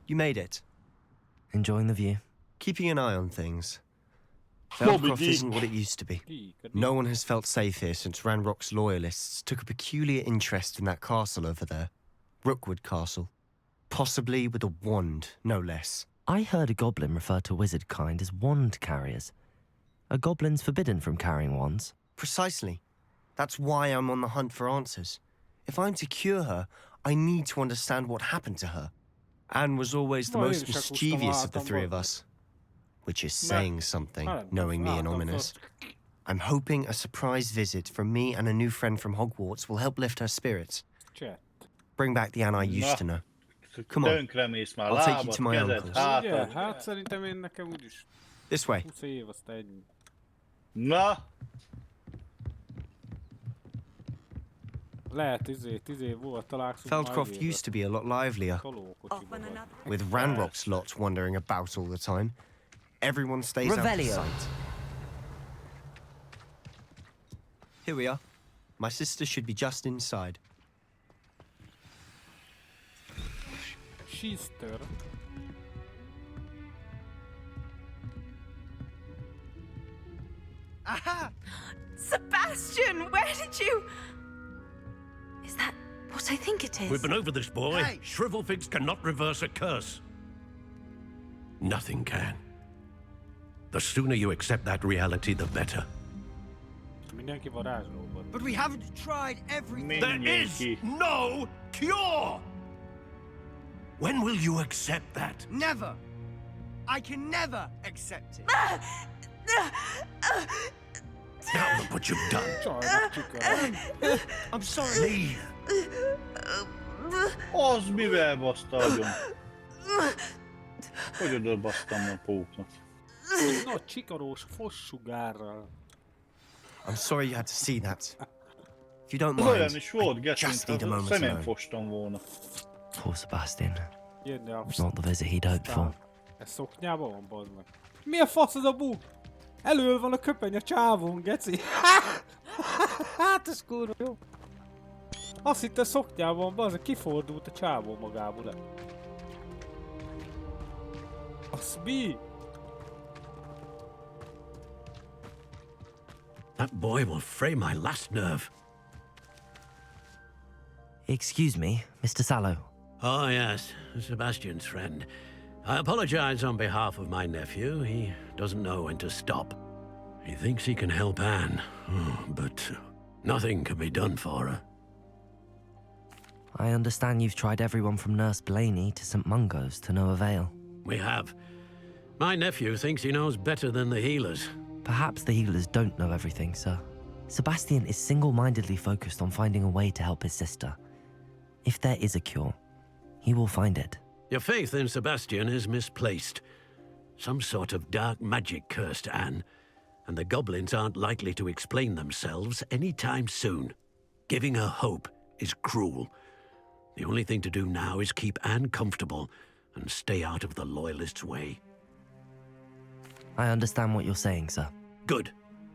You made it. Enjoying the view? Keeping an eye on things. Feldcroft isn't what it used to be. No one has felt safe here since Ranrock's loyalists took a peculiar interest in that castle over there. Rookwood Castle. Possibly with a wand, no less. I heard a goblin refer to wizard kind as wand carriers. Are goblins forbidden from carrying wands? Precisely. That's why I'm on the hunt for answers. If I'm to cure her, I need to understand what happened to her. Anne was always the most mischievous of the three of us. Which is saying something, knowing me and Ominous. I'm hoping a surprise visit from me and a new friend from Hogwarts will help lift her spirits. Bring back the Anne I used to know. Come on, I'll take you to my uncle's. Ugye? Hát szerintem én nekem úgyis This way. 20 év, azt ennyi. Na! Lehet volt, találkozunk Feldcroft used to be a lot livelier, with Ranrock's lot wandering about all the time. Everyone stays out of sight. Here we are. My sister should be just inside. Sister. Aha! Sebastian, where did you... Is that what I think it is? We've been over this, boy. Hey. Shrivelfigs cannot reverse a curse. Nothing can. The sooner you accept that reality, the better. But we haven't tried everything. There is no cure! When will you accept that? Never! I can never accept it. Now look what you've done. I'm sorry. Leave. Az mivel baszta agyon? Hogy oda basztam a póknak? Nagy csikarós fossugárral. I'm sorry you had to see that. If you don't mind, olyan is volt, just need a moment szemen alone. fostam volna. Poor Sebastian. Jönne Not the visit he'd hoped for. Ez szoknyában van, bazd meg. Mi a fasz az a bú? Elől van a köpeny a csávon, geci. Hát ez kurva jó. Azt hitte szoknyában, bazd, kifordult a csávó magából. Az mi? That boy will fray my last nerve. Excuse me, Mr. Sallow. Oh, yes, Sebastian's friend. I apologize on behalf of my nephew. He doesn't know when to stop. He thinks he can help Anne, but nothing can be done for her. I understand you've tried everyone from Nurse Blaney to St. Mungo's to no avail. We have. My nephew thinks he knows better than the healers. Perhaps the healers don't know everything, sir. Sebastian is single-mindedly focused on finding a way to help his sister. If there is a cure, he will find it. Your faith in Sebastian is misplaced. Some sort of dark magic cursed Anne, and the goblins aren't likely to explain themselves anytime soon. Giving her hope is cruel. The only thing to do now is keep Anne comfortable and stay out of the Loyalists' way. I understand what you're saying, sir. Good.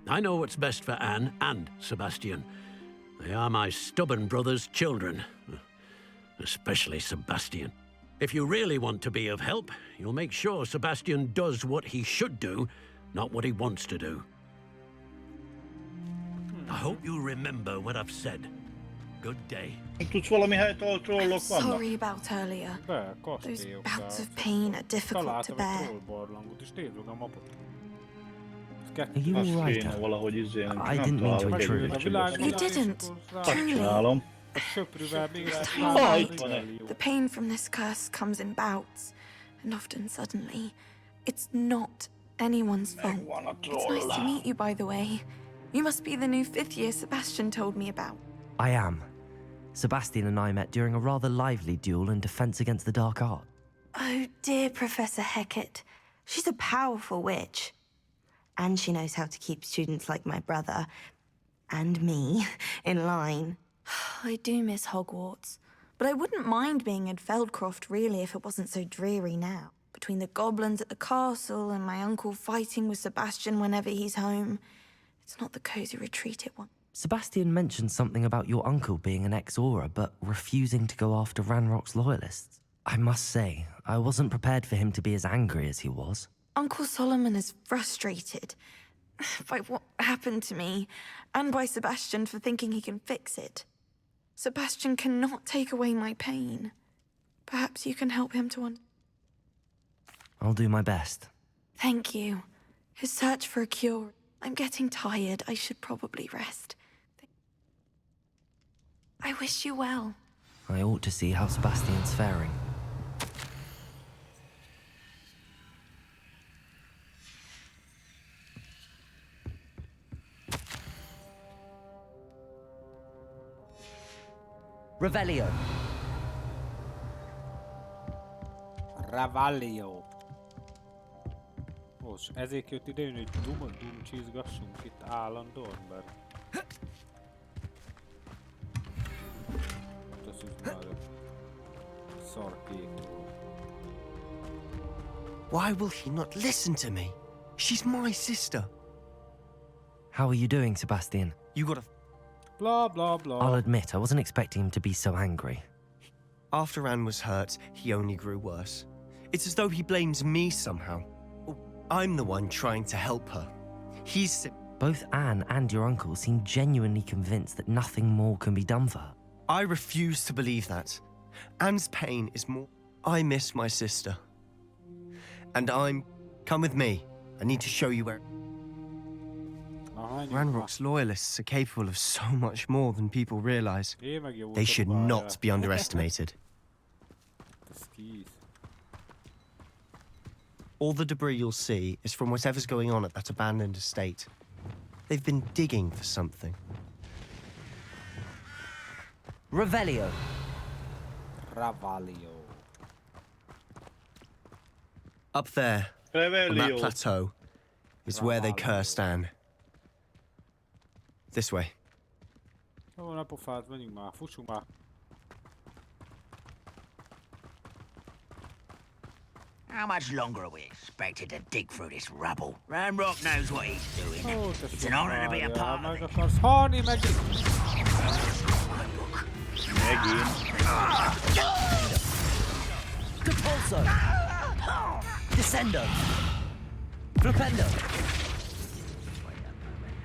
I know what's best for Anne and Sebastian. They are my stubborn brother's children. Especially Sebastian. If you really want to be of help, you'll make sure Sebastian does what he should do, not what he wants to do. I hope you remember what I've said. Good day. Tudsz valami helyt, ahol trollok vannak? Sorry about earlier. Those bouts of pain are difficult to bear. Are you all right? I didn't mean to intrude. You didn't. Truly. Csinálom. The pain from this curse comes in bouts, and often suddenly. It's not anyone's fault. It's nice to meet you, by the way. You must be the new 5th year Sebastian told me about. I am. Sebastian and I met during a rather lively duel in defense against the dark art. Oh dear, Professor Hecat. She's a powerful witch. And she knows how to keep students like my brother, and me, in line. I do miss Hogwarts, but I wouldn't mind being in Feldcroft, really, if it wasn't so dreary now. Between the goblins at the castle and my uncle fighting with Sebastian whenever he's home. It's not the cozy retreat it wants. Sebastian mentioned something about your uncle being an ex-Auror, but refusing to go after Ranrock's loyalists. I must say, I wasn't prepared for him to be as angry as he was. Uncle Solomon is frustrated by what happened to me and by Sebastian for thinking he can fix it. Sebastian cannot take away my pain. Perhaps you can help him to I'll do my best. Thank you. His search for a cure. I'm getting tired. I should probably rest. I wish you well. I ought to see how Sebastian's faring. Revelio. Ravalio. Ó, és ezért jött ide, hogy dumcsizgassunk itt állandóan, mert... Teszünk már a szarkékról. Why will he not listen to me? She's my sister. How are you doing, Sebastian? You gotta... Blah, blah, blah. I'll admit, I wasn't expecting him to be so angry. After Anne was hurt, he only grew worse. It's as though he blames me somehow. I'm the one trying to help her. Both Anne and your uncle seem genuinely convinced that nothing more can be done for her. I refuse to believe that. Anne's pain is more... I miss my sister. And Come with me. I need to show you where... Ranrock's loyalists are capable of so much more than people realize. They should not be underestimated. All the debris you'll see is from whatever's going on at that abandoned estate. They've been digging for something. Revelio. Ravalio. Up there, on that Revelio. plateau, is where they cursed Anne. This way. Jó, napofát, menjünk már, fussunk már. How much longer are we expected to dig through this rubble? Ranrock knows what he's doing. Ó, It's an honor to be a part of meg it. akarsz halni, meg... Megint. Compulso. Descendo. Flipendo.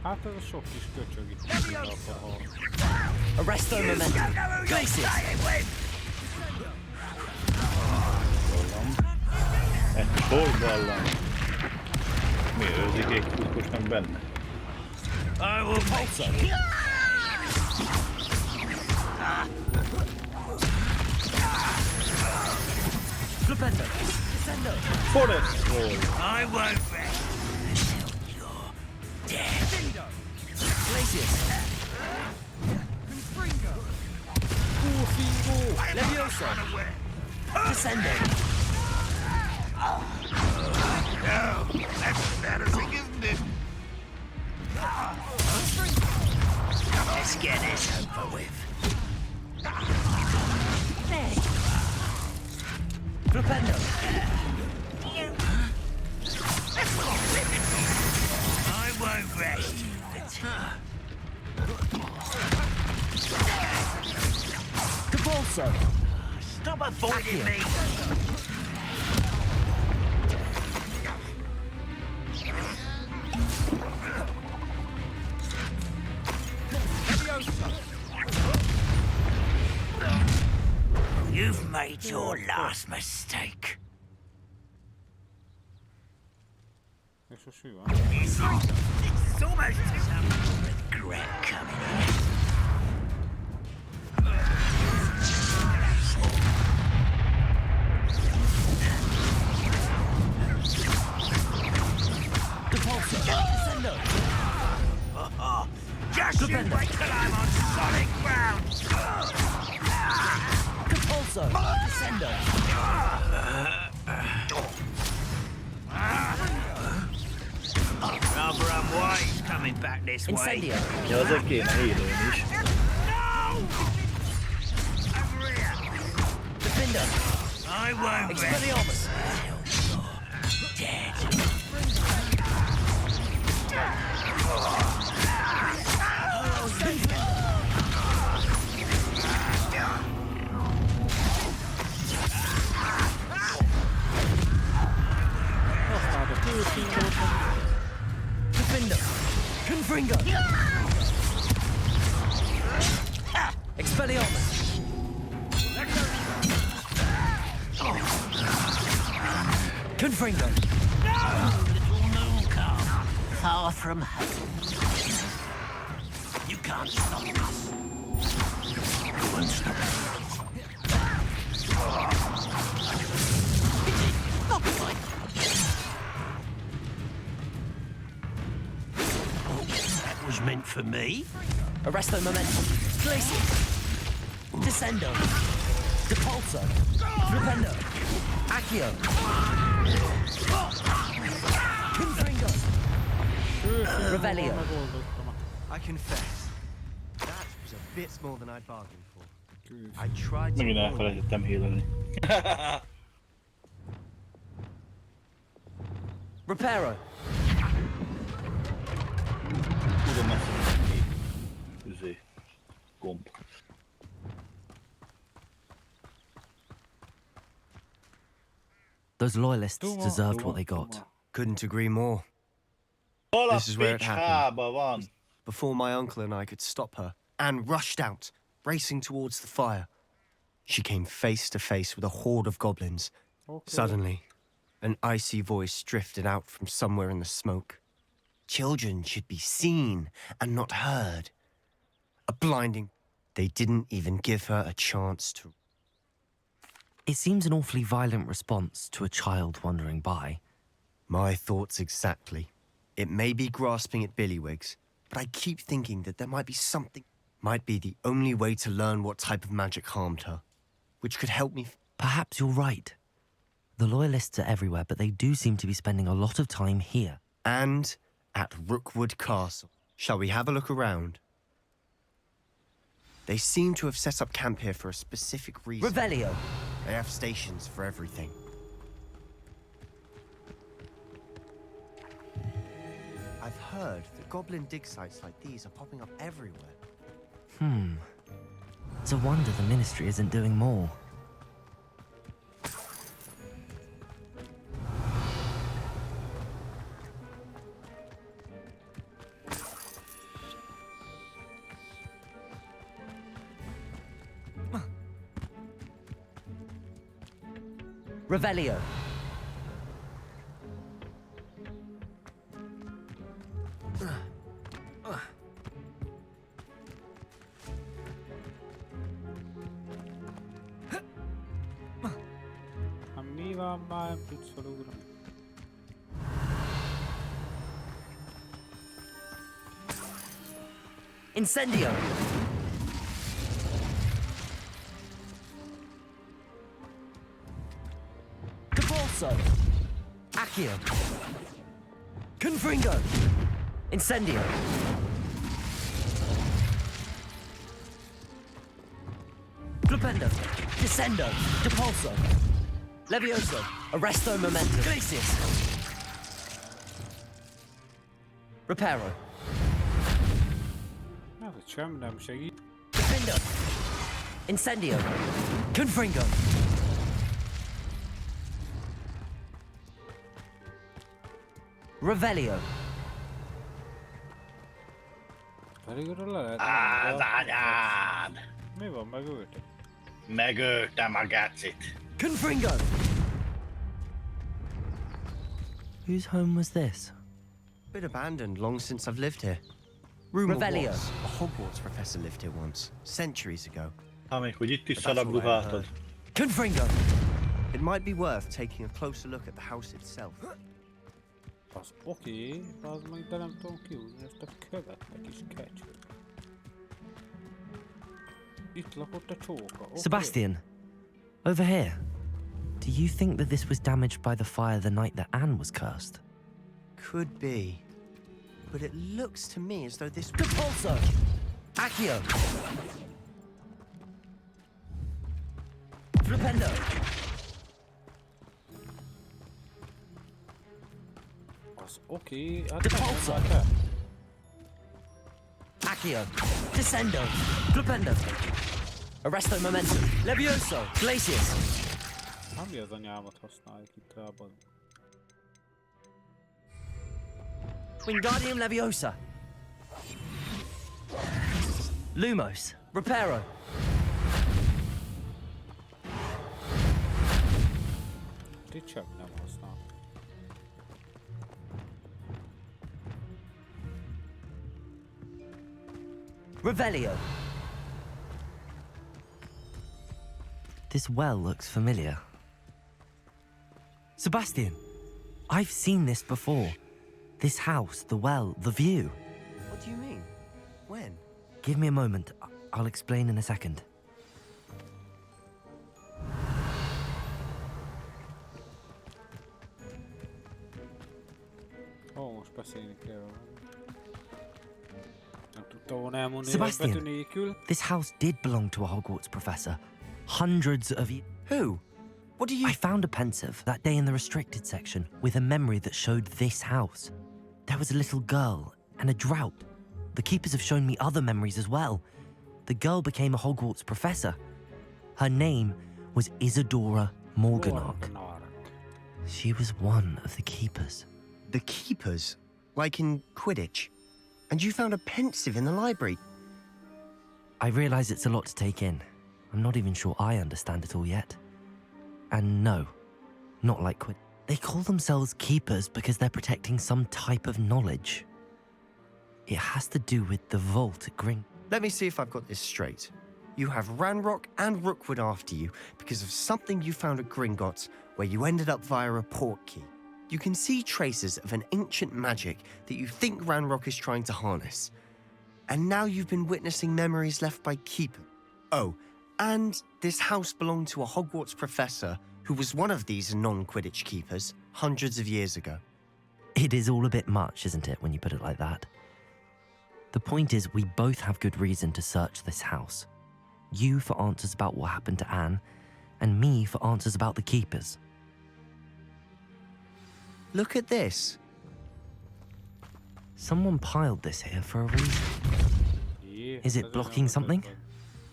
Hát ez a sok kis köcsög itt ide akar halni. Arresto momentum. Glacius. Egy forgallam. Mi őzik egy kutkosnak benne? I will make Compulso. Flipendo. Descendo. Forest Roll. I won't rest until you're dead. Glacius. Levioso. Descendo. That's embarrassing, isn't it? Let's get this over with. Flipendo. I won't rest. Compulso. Stop avoiding me. You've made your last mistake. És most mi van? It's almost some regret coming in. Compulso. Descendo. Just you wait till I'm on solid ground. Compulso. Descendo. Rather unwise coming back this way. Incendio. Ja, azért kéne élőn is. Over here. Defendo. I won't rest Expelliarmus. until you're dead. Expelliarmus! Confringo! Little moon calf, far from home. You can't stop us. You won't stop us. That was meant for me. Arresto Momentum. Glacius! Descendo! Depulso! Flipendo! Accio! Confringo! Revelio! I confess, that was a bit more than I'd bargained for. I tried to Megint warn you. elfelejtettem híleni. Reparo! Ugyanazt neki. Üzé. Gomb. Those loyalists deserved what they got. Couldn't agree more. Hol a This is where it happened. picsába van? Before my uncle and I could stop her, Anne rushed out, racing towards the fire. She came face to face with a horde of goblins. Suddenly, an icy voice drifted out from somewhere in the smoke. Children should be seen and not heard. A blinding... They didn't even give her a chance to... It seems an awfully violent response to a child wandering by. My thoughts exactly. It may be grasping at billywigs, but I keep thinking that there might be something... Might be the only way to learn what type of magic harmed her, which could help me... Perhaps you're right. The loyalists are everywhere, but they do seem to be spending a lot of time here. And at Rookwood Castle. Shall we have a look around? They seem to have set up camp here for a specific reason. Revelio! They have stations for everything. I've heard that goblin dig sites like these are popping up everywhere. It's a wonder the Ministry isn't doing more. Revelio. Mi van már, nem tudsz felugrani. Incendio. Depulso. Accio. Confringo. Incendio. Flipendo. Descendo. Depulso. Levioso. Arresto Momentum. Glacius. Reparo. Hát, hogy sem nem segít. Defendo. Incendio. Confringo. Revelio. Pedig arra le lehet... Az anyád! Mi van, megöltek? Megöltem a gacit. Confringo. Whose home was this? Been abandoned long since I've lived here. Rumor Revelio. was a Hogwarts professor lived here once, centuries ago. Amíg, hogy itt is That's what I szalagruhátod. heard. Confringo. It might be worth taking a closer look at the house itself. Az oké, az meg, de nem tudom kiúzni ezt a követ, meg is kecsőt. Itt lakott a csóka, oké. Sebastian, over here. Do you think that this was damaged by the fire the night that Anne was cursed? Could be. But it looks to me as though this... Depulso. Accio. Flipendo. Az oké, hát Depulso. nem te. Accio. Descendo. Flipendo. Arresto Momentum. Levioso. Glacius. Hát mi az a nyelvet használjuk itt rában? Wingardium Leviosa. Lumos, Reparo. Itt sem nem használ. Revelio. This well looks familiar. Sebastian, I've seen this before. This house, the well, the view. What do you mean? When? Give me a moment. I'll explain in a second. Ó, most beszélni kell. Nem tudta volna elmondani Sebastian, betű nélkül. this house did belong to a Hogwarts professor. Hundreds of years. Who? What do you... I found a pensive that day in the restricted section with a memory that showed this house. There was a little girl and a drought. The keepers have shown me other memories as well. The girl became a Hogwarts professor. Her name was Isadora Morganach. She was one of the keepers. The keepers? Like in Quidditch? And you found a pensive in the library? I realize it's a lot to take in. I'm not even sure I understand it all yet. And no, not like Quidditch. They call themselves keepers because they're protecting some type of knowledge. It has to do with the vault at Gring. Let me see if I've got this straight. You have Ranrock and Rookwood after you because of something you found at Gringotts where you ended up via a portkey. You can see traces of an ancient magic that you think Ranrock is trying to harness. And now you've been witnessing memories left by Keeper. Oh, and this house belonged to a Hogwarts professor who was one of these non-Quidditch keepers hundreds of years ago. It is all a bit much, isn't it, when you put it like that? The point is, we both have good reason to search this house. You for answers about what happened to Anne, and me for answers about the keepers. Look at this. Someone piled this here for a reason. Yeah, Is it blocking something?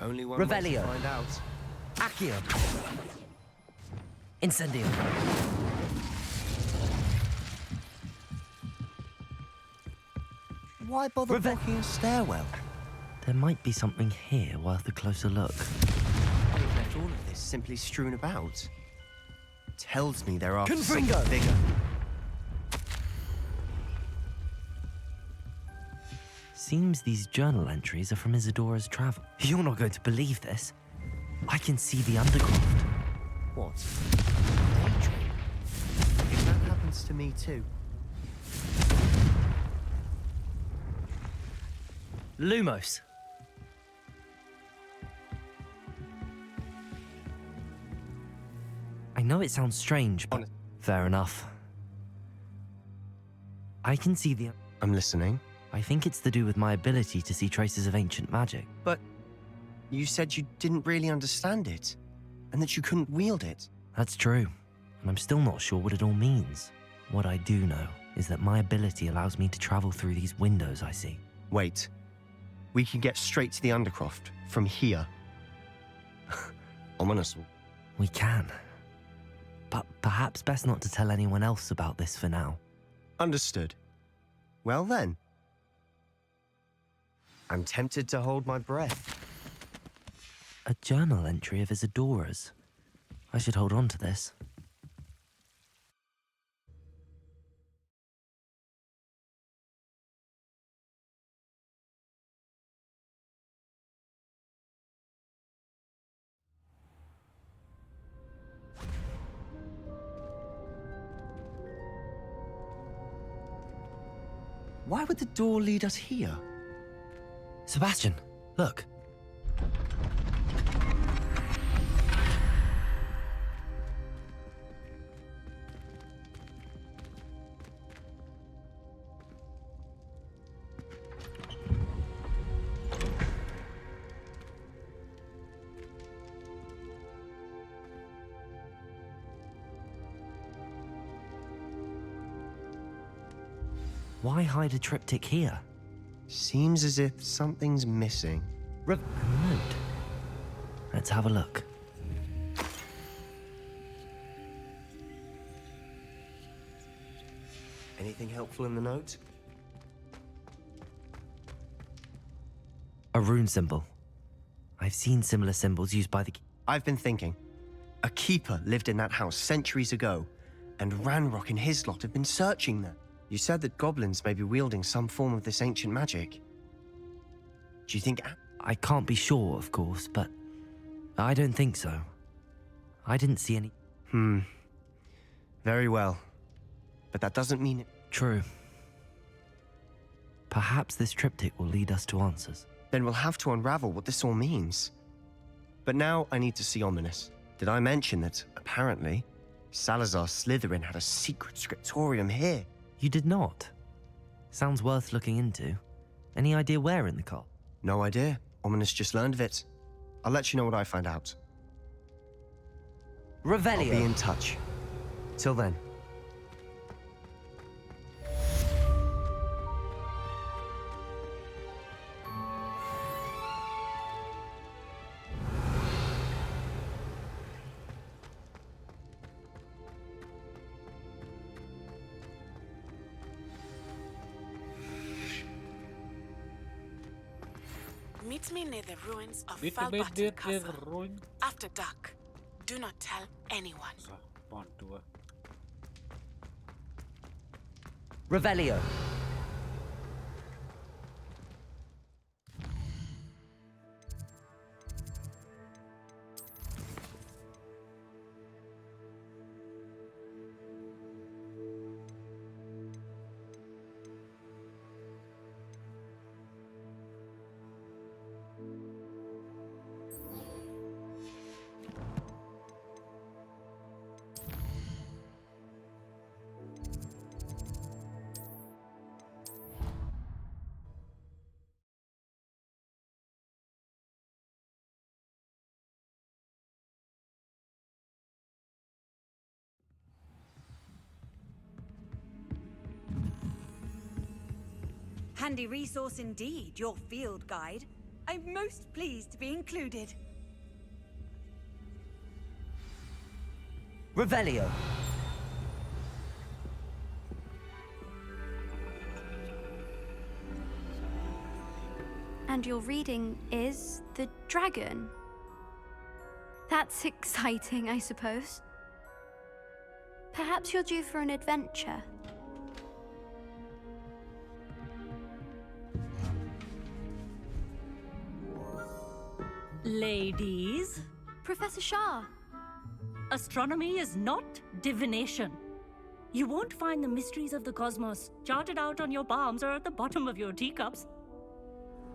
Only one way to Revelio. find out. Accio! Incendio! Why bother blocking a stairwell? There might be something here worth a closer look. They've left all of this simply strewn about. Tells me there are something Confringo! bigger. Seems these journal entries are from Isadora's travel. You're not going to believe this. I can see the undercroft. What? Daydream? If that happens to me too. Lumos. I know it sounds strange, but fair enough. I can see the... I'm listening. I think it's to do with my ability to see traces of ancient magic. But you said you didn't really understand it, and that you couldn't wield it. That's true, and I'm still not sure what it all means. What I do know is that my ability allows me to travel through these windows I see. Wait. We can get straight to the Undercroft from here. Ominous. We can. But perhaps best not to tell anyone else about this for now. Understood. Well then. I'm tempted to hold my breath. A journal entry of Isadora's. I should hold on to this. Why would the door lead us here? Sebastian, look. Why hide a triptych here? Seems as if something's missing. A note. Let's have a look. Anything helpful in the note? A rune symbol. I've seen similar symbols used by the... I've been thinking. A keeper lived in that house centuries ago, and Ranrock and his lot have been searching there. You said that goblins may be wielding some form of this ancient magic. Do you think... I can't be sure, of course, but I don't think so. I didn't see any... Very well. But that doesn't mean it... True. Perhaps this triptych will lead us to answers. Then we'll have to unravel what this all means. But now I need to see Ominous. Did I mention that, apparently, Salazar Slytherin had a secret scriptorium here? You did not. Sounds worth looking into. Any idea where in the cult? No idea. Ominous just learned of it. I'll let you know what I find out. Revelio. I'll be in touch. Till then. Meet me near the ruins of Dit Falbatten Castle. ruin. After dark. Do not tell anyone. Pantua. Revelio. Handy resource indeed, your field guide. I'm most pleased to be included. Revelio. And your reading is the dragon. That's exciting, I suppose. Perhaps you're due for an adventure. Ladies, Professor Shah. astronomy is not divination. You won't find the mysteries of the cosmos charted out on your palms or at the bottom of your teacups.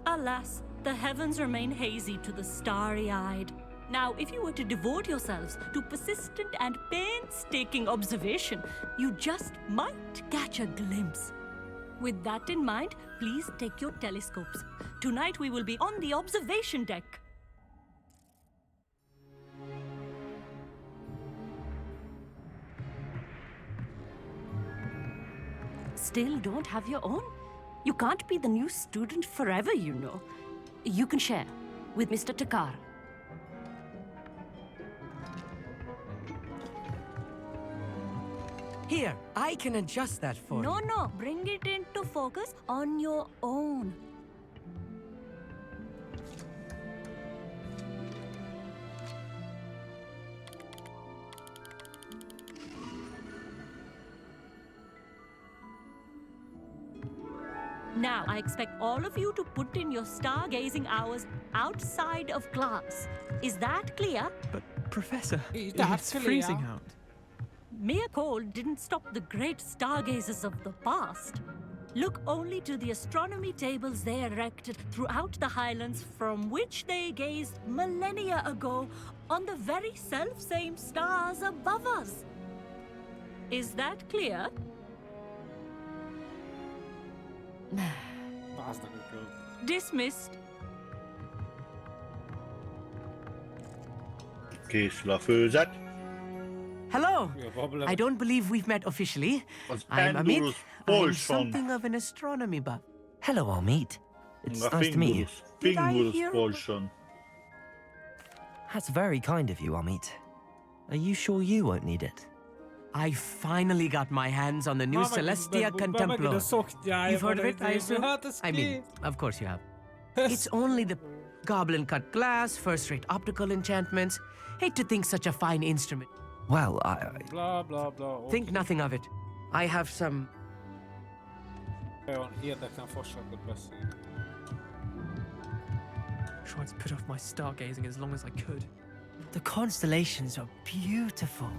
Alas, the heavens remain hazy to the starry-eyed. Now, if you were to devote yourselves to persistent and painstaking observation, you just might catch a glimpse. With that in mind, please take your telescopes. Tonight we will be on the observation deck. Still don't have your own? You can't be the new student forever, you know. You can share with Mr. Takar. Here, I can adjust that for you. No, bring it into focus on your own. Now, I expect all of you to put in your stargazing hours outside of class. Is that clear? But, Professor, That's it's freezing out. Mere cold didn't stop the great stargazers of the past. Look only to the astronomy tables they erected throughout the highlands from which they gazed millennia ago on the very self-same stars above us. Is that clear? Dismissed. Készül a főzet. Hello! I don't believe we've met officially. I'm Amit. I'm Polson. something of an astronomy buff. Hello, Amit. It's A nice to meet you. Fingulus Polson. That's very kind of you, Amit. Are you sure you won't need it? I finally got my hands on the new Celestia Contemplo. You've heard of it, I assume? I mean, of course you have. It's only the goblin cut glass, first-rate optical enchantments. Hate to think such a fine instrument. Well, Bla bla bla. Think nothing of it. I have some... Olyan érdeklen fasságot beszél. Tried to put off my stargazing as long as I could. The constellations are beautiful.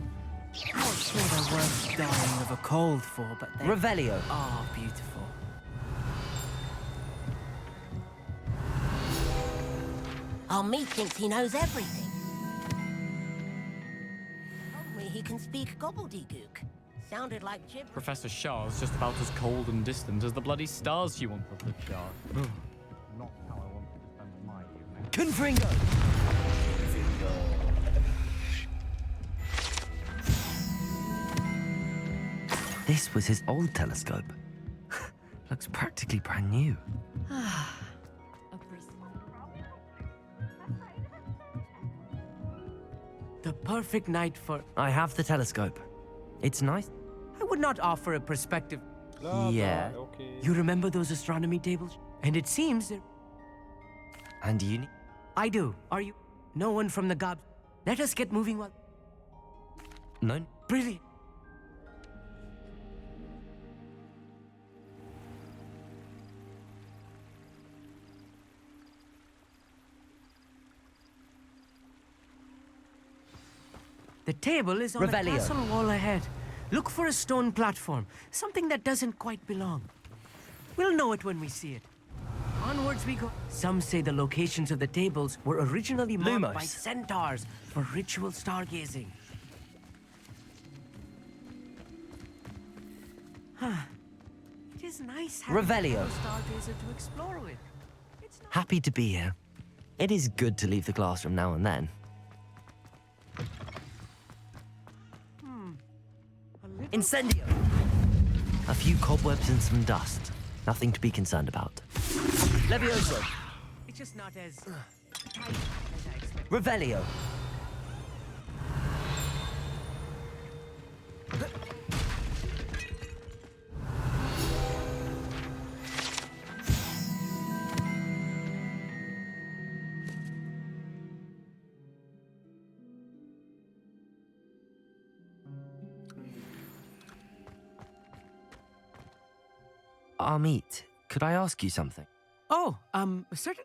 Not sure they're worth dying of a cold for, but they Revelio are beautiful. Our meat thinks he knows everything. Told me he can speak gobbledygook. Sounded like gibberish. Professor Shah's just about as cold and distant as the bloody stars you want of the Shah. Not how I wanted to spend my evening. Confringo! This was his old telescope. Looks practically brand new. The perfect night for... I have the telescope. It's nice. I would not offer a perspective. Bla, Yeah. bla, okay. You remember those astronomy tables? And it seems that... And you... I do. Are you? No one from the gob... Let us get moving while... No? Brilliant. The table is on the Revelio. castle wall ahead. Look for a stone platform, something that doesn't quite belong. We'll know it when we see it. Onwards we go. Some say the locations of the tables were originally marked by Lumos. centaurs for ritual stargazing. It is nice having Revelio. a stargazer to explore with. Happy to be here. It is good to leave the classroom now and then. Incendio! A few cobwebs and some dust. Nothing to be concerned about. Levioso! It's just not as tight as I expected. Revelio! Amit, could I ask you something? Oh, certain.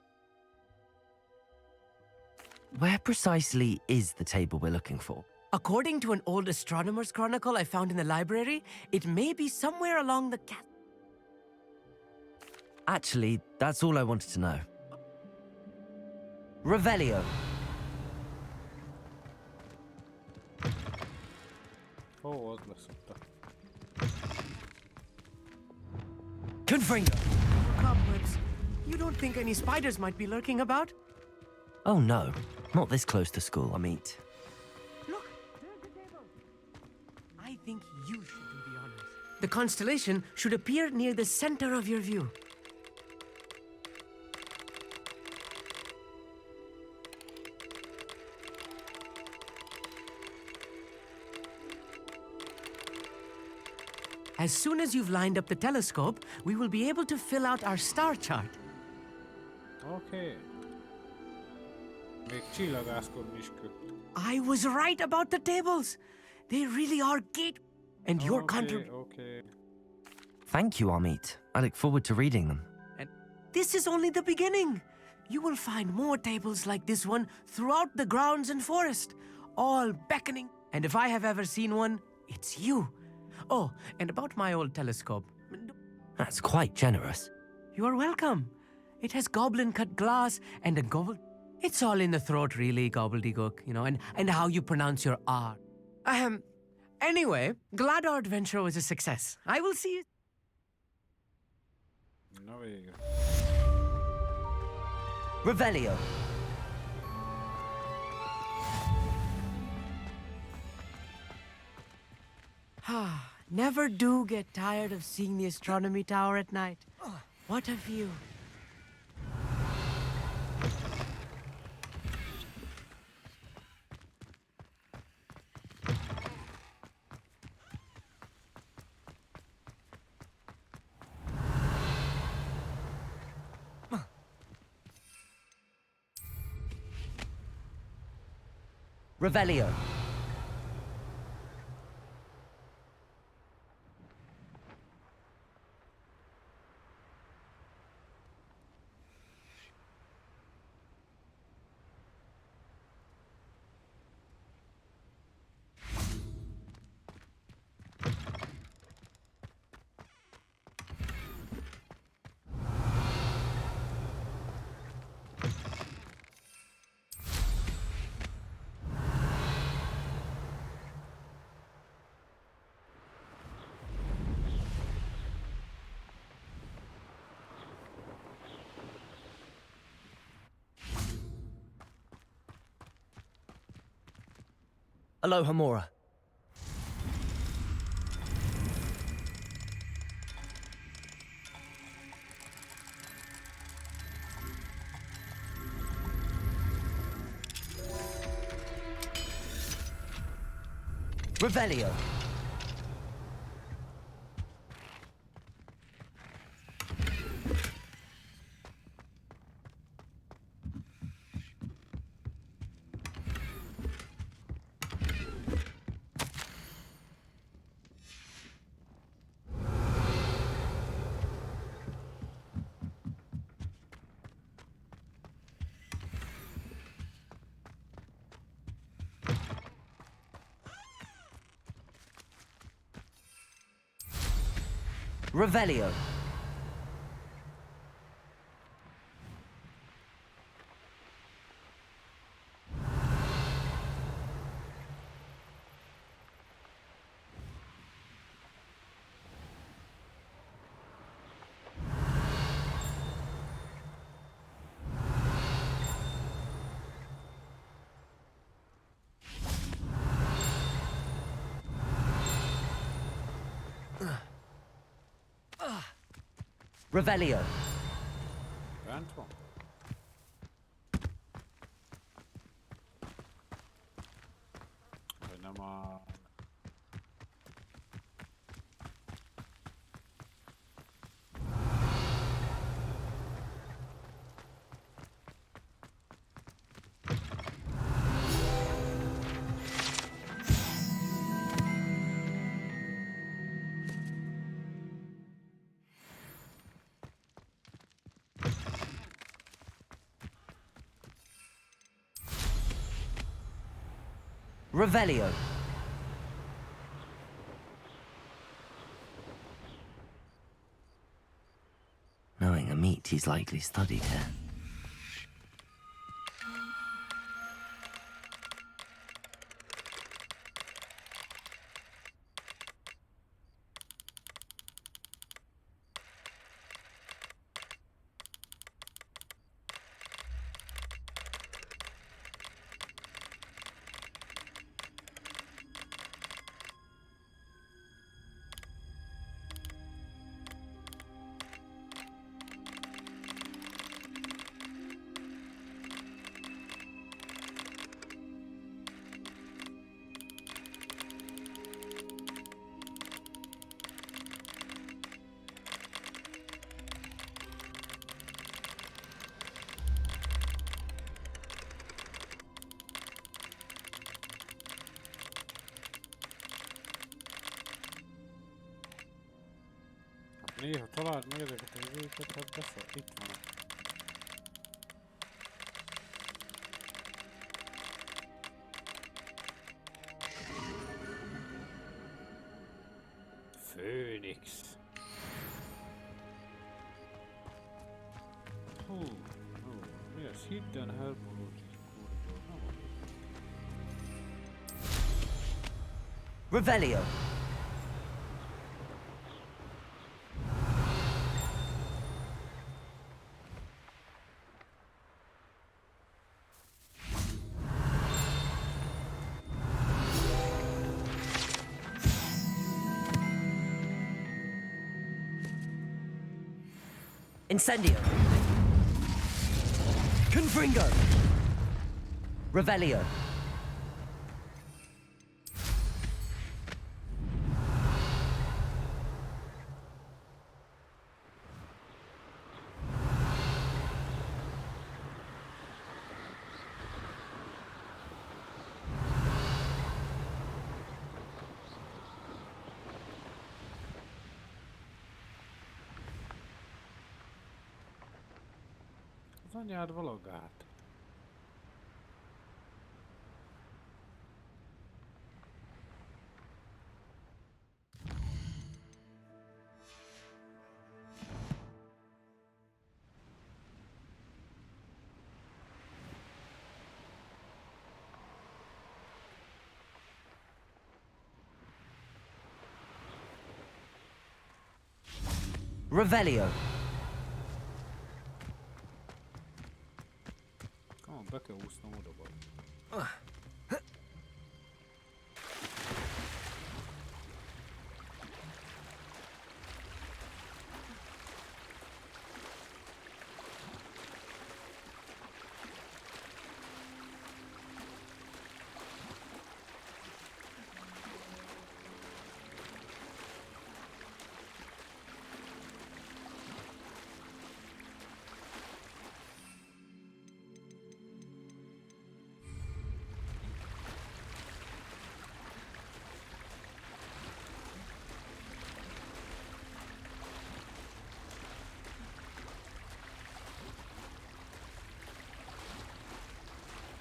Where precisely is the table we're looking for? According to an old astronomer's chronicle I found in the library, it may be somewhere along the cat. Actually, that's all I wanted to know. Revelio. Ó, az lesz ott. Confringo. Cobwebs. You don't think any spiders might be lurking about? Oh no, not this close to school, Amit. Look, there's the table. I think you should do the honors. The constellation should appear near the center of your view. As soon as you've lined up the telescope, we will be able to fill out our star chart. Okay. Még csillagászkodni is köt. I was right about the tables. They really are gate. And your Okay. Thank you, Amit. I look forward to reading them. And this is only the beginning. You will find more tables like this one throughout the grounds and forest, all beckoning. And if I have ever seen one, it's you. Oh, and about my old telescope. That's quite generous. You are welcome. It has goblin-cut glass and a gobble... It's all in the throat, really, gobbledygook, you know, and how you pronounce your R. Anyway, glad our adventure was a success. I will see you... Na vége. Revelio. Never do get tired of seeing the astronomy tower at night. What a view. Revelio. Aloha Mora. Revelio. Revelio. Revelio. Bent van. Hogy nem a... Revelio. Knowing a meat, he's likely studied here. Néha találd meg ezeket az időket, hát beszél, itt vannak. Phoenix. Mi az? Hidden Herbologist Corridor. Revelio. Incendio. Confringo. Revelio. Az anyád valagát. Revelio. Be kell úsznom oda vagy.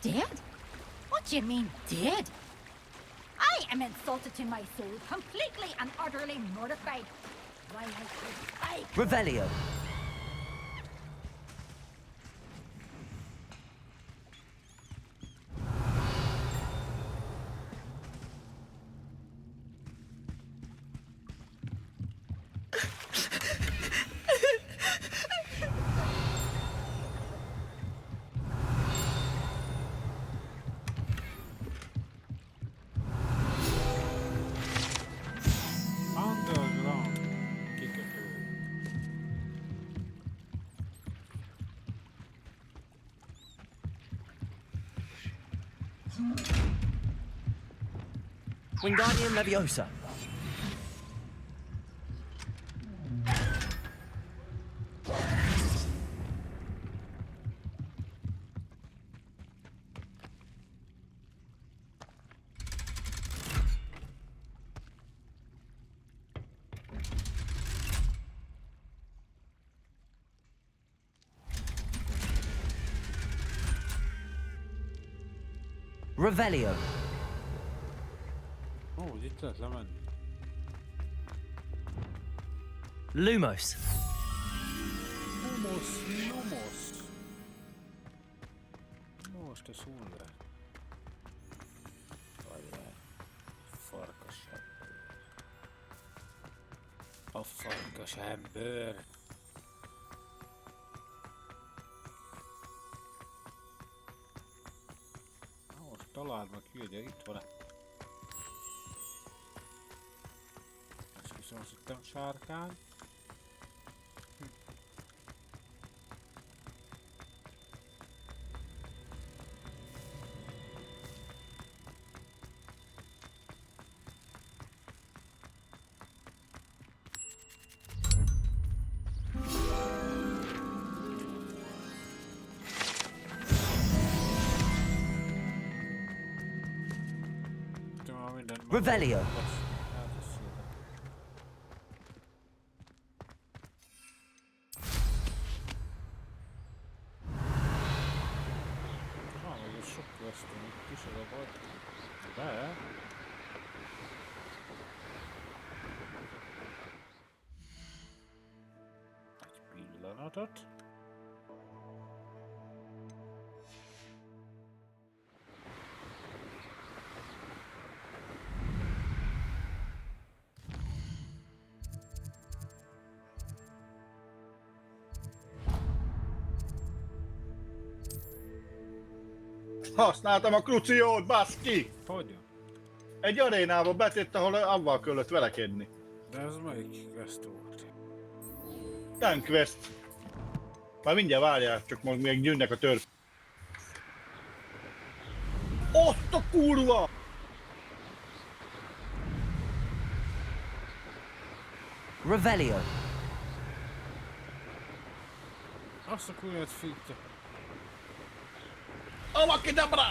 Dead? What do you mean, dead? I am insulted to my soul, completely and utterly mortified. Why I Revelio. Wingardium Leviosa. Revelio. Ó, itt lehet lemenni. Lumos. Lumos. Most ez hol lehet? Várjál. Farkas ember. A farkas ember. Na most találd meg ki, ugye itt van-e? Most hittem sárkány. Revelio. Pillanatot. Használtam a kruciót, baszki! Hogyan? Egy arénába betett, ahol avval kellett velekedni. De ez melyik quest volt? Nem quest. Már mindjárt várjál, csak most még gyűnnek a tör. Azt a kurva! Revelio. Azt a kurvát figyelj. Avakidabra!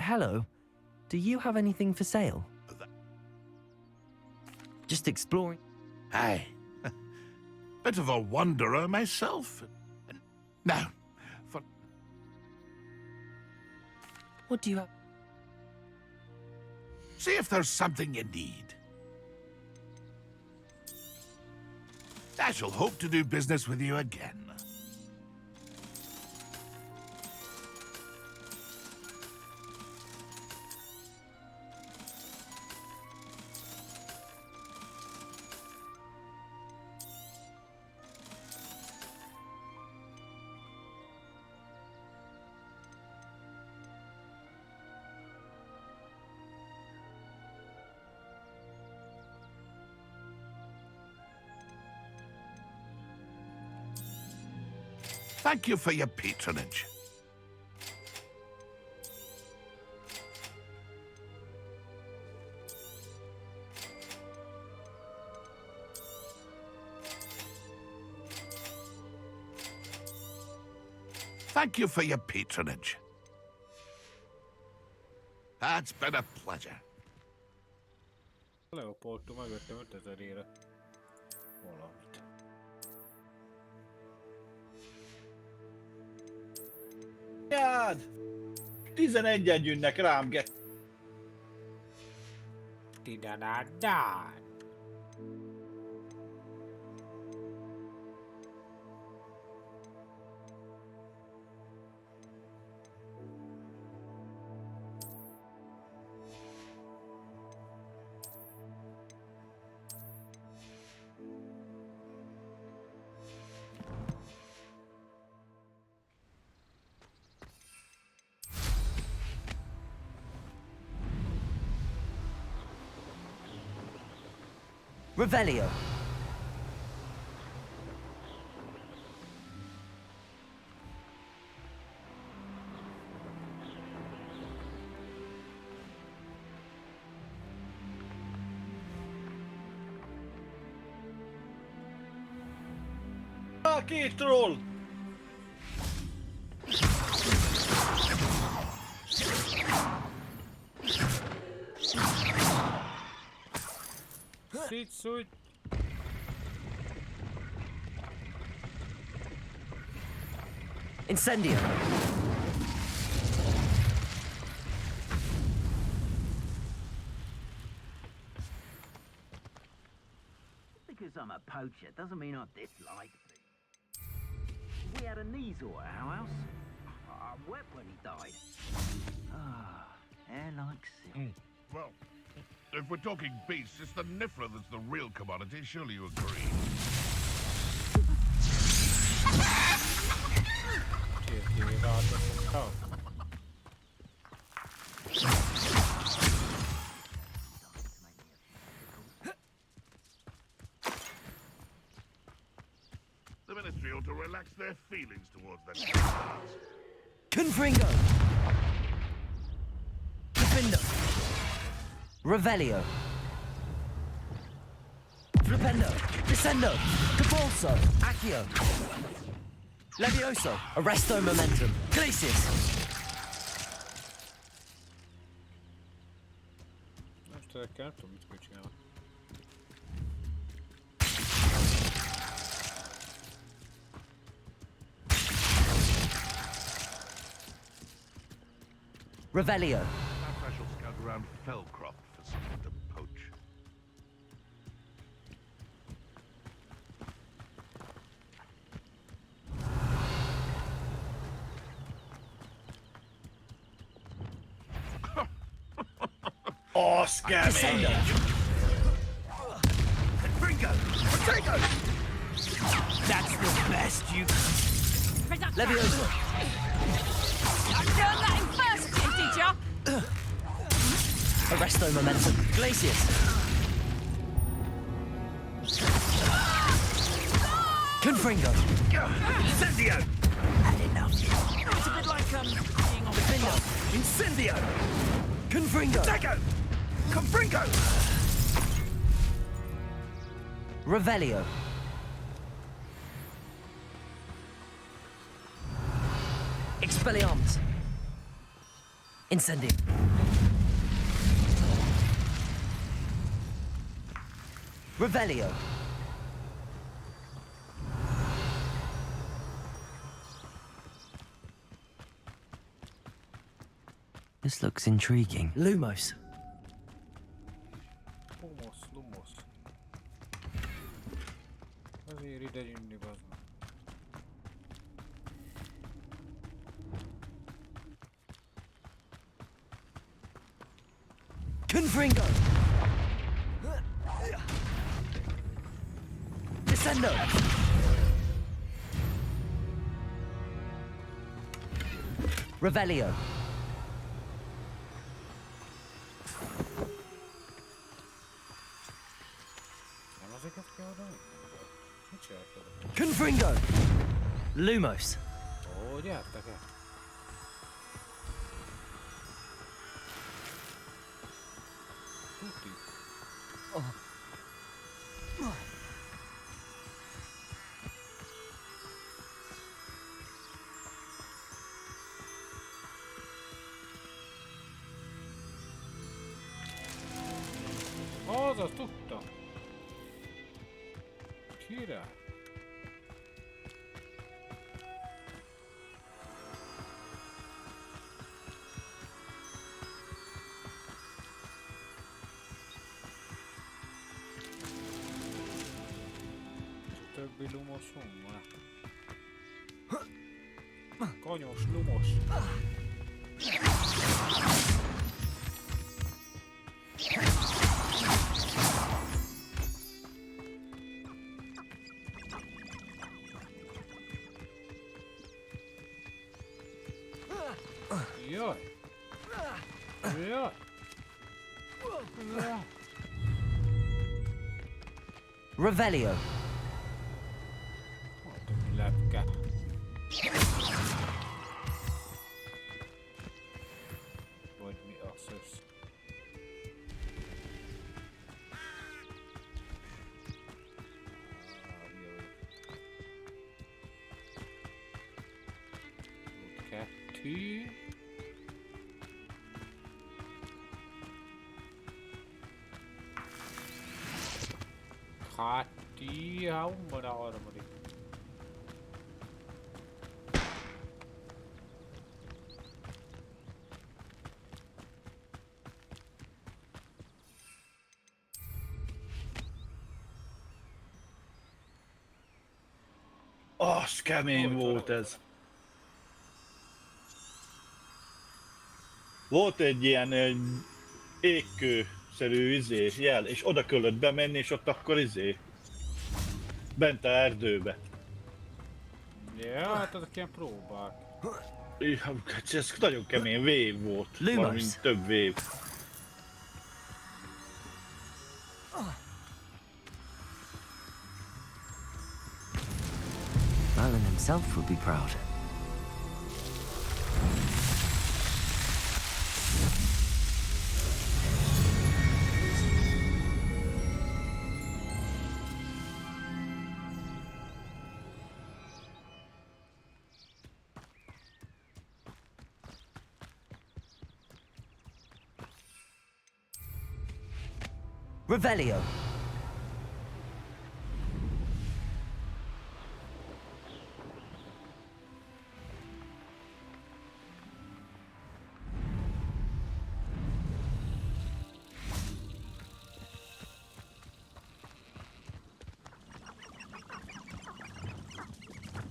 hello. Do you have anything for sale? Just exploring. Aye. Bit of a wanderer myself. No. What do you have? See if there's something you need. I shall hope to do business with you again. Thank you for your patronage. Thank you for your patronage. It's been a pleasure. Leopoldtól megvettem 5000-ére valamit. Jád! 11-en gyűnnek rám, get. Tidanadán! Revelio. Két troll! Szűjt! Incendio. Because I'm a poacher doesn't mean I dislike things. We had a Neasor at our house. I wept when he died. Ah, hair like silk. Well, if we're talking beasts, it's the Nifra that's the real commodity. Surely you agree. The Ministry ought to relax their feelings towards the Confringo. Defindo. Revelio. Flipendo. Descendo. Capolso. Accio. Levioso. Arresto Momentum. Glacius. Most nem tudom, mit csinálni. Revelio. Perhaps I shall scout around Fellcroft for something to poach. Oh, scammy! Ringo! Potato! That's the best you... Levioso. I turned that in first, did ya? Arresto Momentum. Glacius. Confringo. Incendio! Had enough. It's a bit like, being on Defindo. Incendio! Confringo. Dago! Confringo! Revelio. Expelliarmus. Incendio. Revelio. This looks intriguing. Lumos. Lumos. Azért ide jönni, bazd meg. Confringo. Descendo. Revelio. Nem azért kell oda? Mit csináltad? Confringo. Lumos. Ó, gyertek el. Tuti. Azaz, tudtam. Király. Többi lumosom van. Kanyos lumos. Jaj! Jaj! Jaj! Revelio. Lepke. Vagy mi a szösz? Kettő. Hati, hamar a harmadik. Az kemény volt ez. Volt egy ilyen égkő-szerű jel, és oda kellett bemenni, és ott akkor bent a erdőbe. Ja, hát ezek ilyen próbák. Ez nagyon kemény wave volt, valamint több wave. Merlin himself would be proud. Revelio.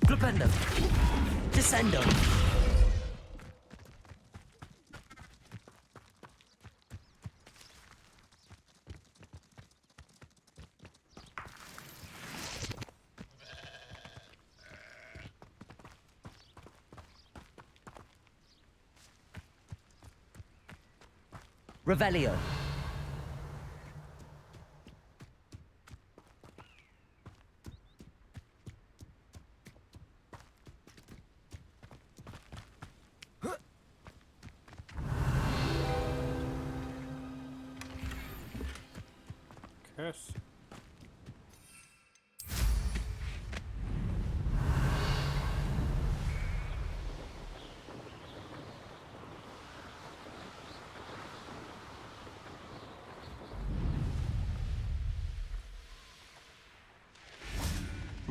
Flipendo. Descendo. Revelio. Kösz.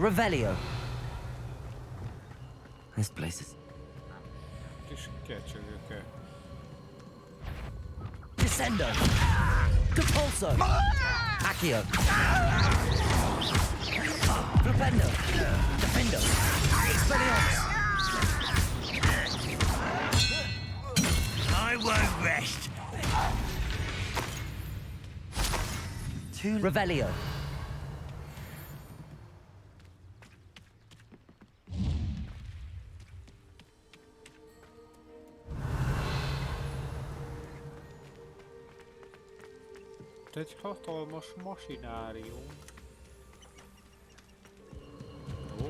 Revelio. This place is... Kis kecsegőke. Descendo. Depulso. Accio. Flipendo. Defendo. Expelliarmus. I won't rest. To Revelio. Egy hatalmas masinárium. Ó.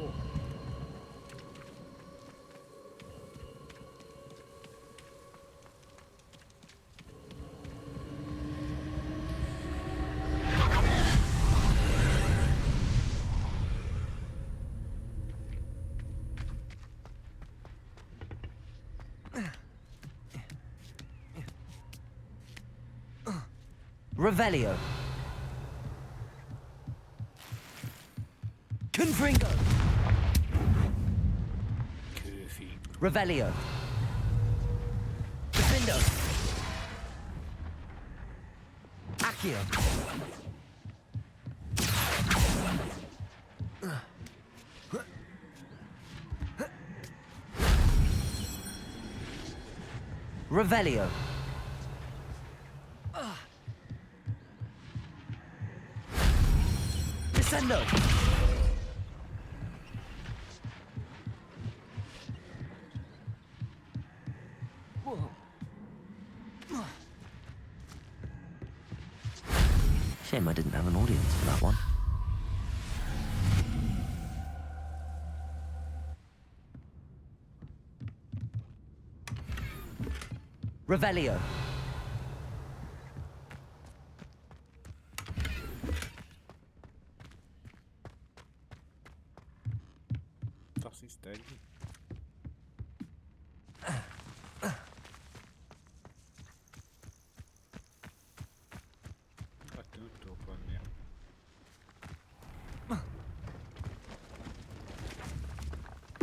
Revelio. Confringo. Revelio. Defendo. Accio. Revelio. Descendo. Shame I didn't have an audience for that one. Revelio. Asszisztenj. Hát tudtok venni.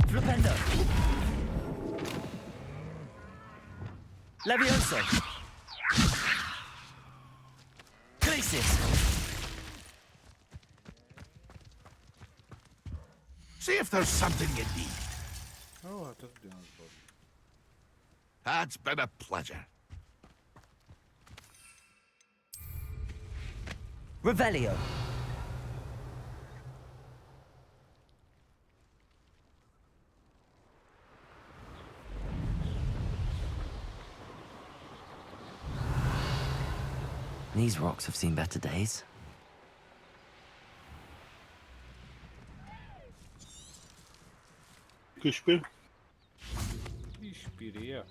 Flipendo. Levioso. Crisis. See if there's something you need. Ó, hát ez ugyanaz volt. It's been a pleasure. Revelio. These rocks have seen better days. Küspül. Ispiria.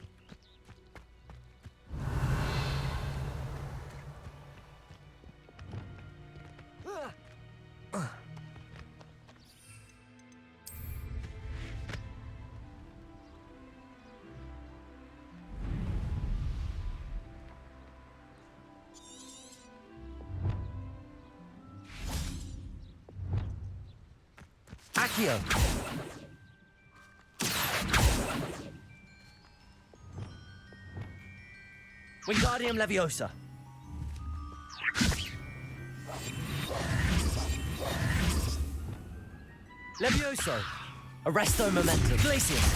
Accio. Wingardium Leviosa. Levioso. Arresto Momentum. Glacius.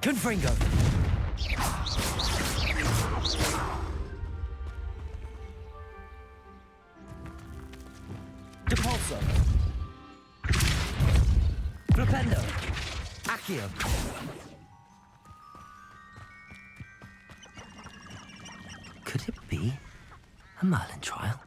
Confringo. Depulso. Flipendo. Accio. Could it be a Merlin trial?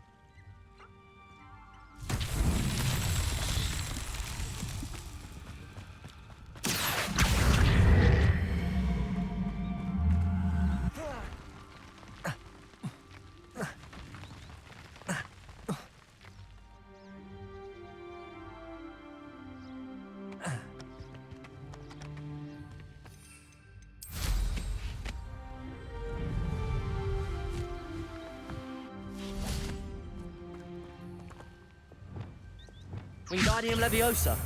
Wingardium Leviosa.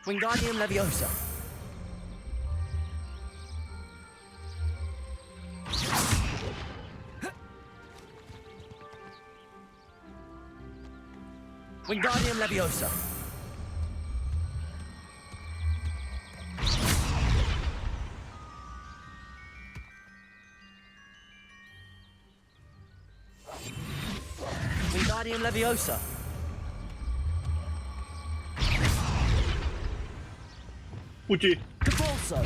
Wingardium Leviosa. Wingardium Leviosa. Wingardium Leviosa. Pucci. Depulso.